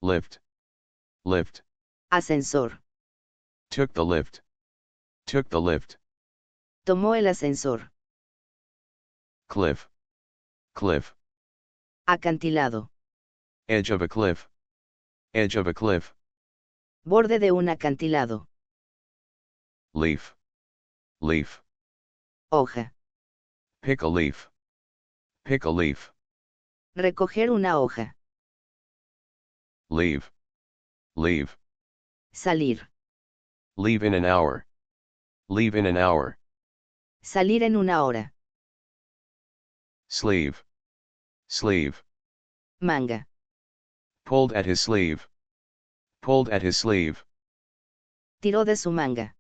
lift, lift, Ascensor. took the lift, took the lift, Tomó el ascensor. cliff, cliff, Acantilado. edge of a cliff, edge of a cliff, Borde de un acantilado. leaf, leaf, Hoja. pick a leaf, pick a leaf, Recoger una hoja. leave, leave, Salir. leave in an hour, leave in an hour, Salir en una hora. sleeve, sleeve, Manga. pulled at his sleeve, pulled at his sleeve, Tiró de su manga.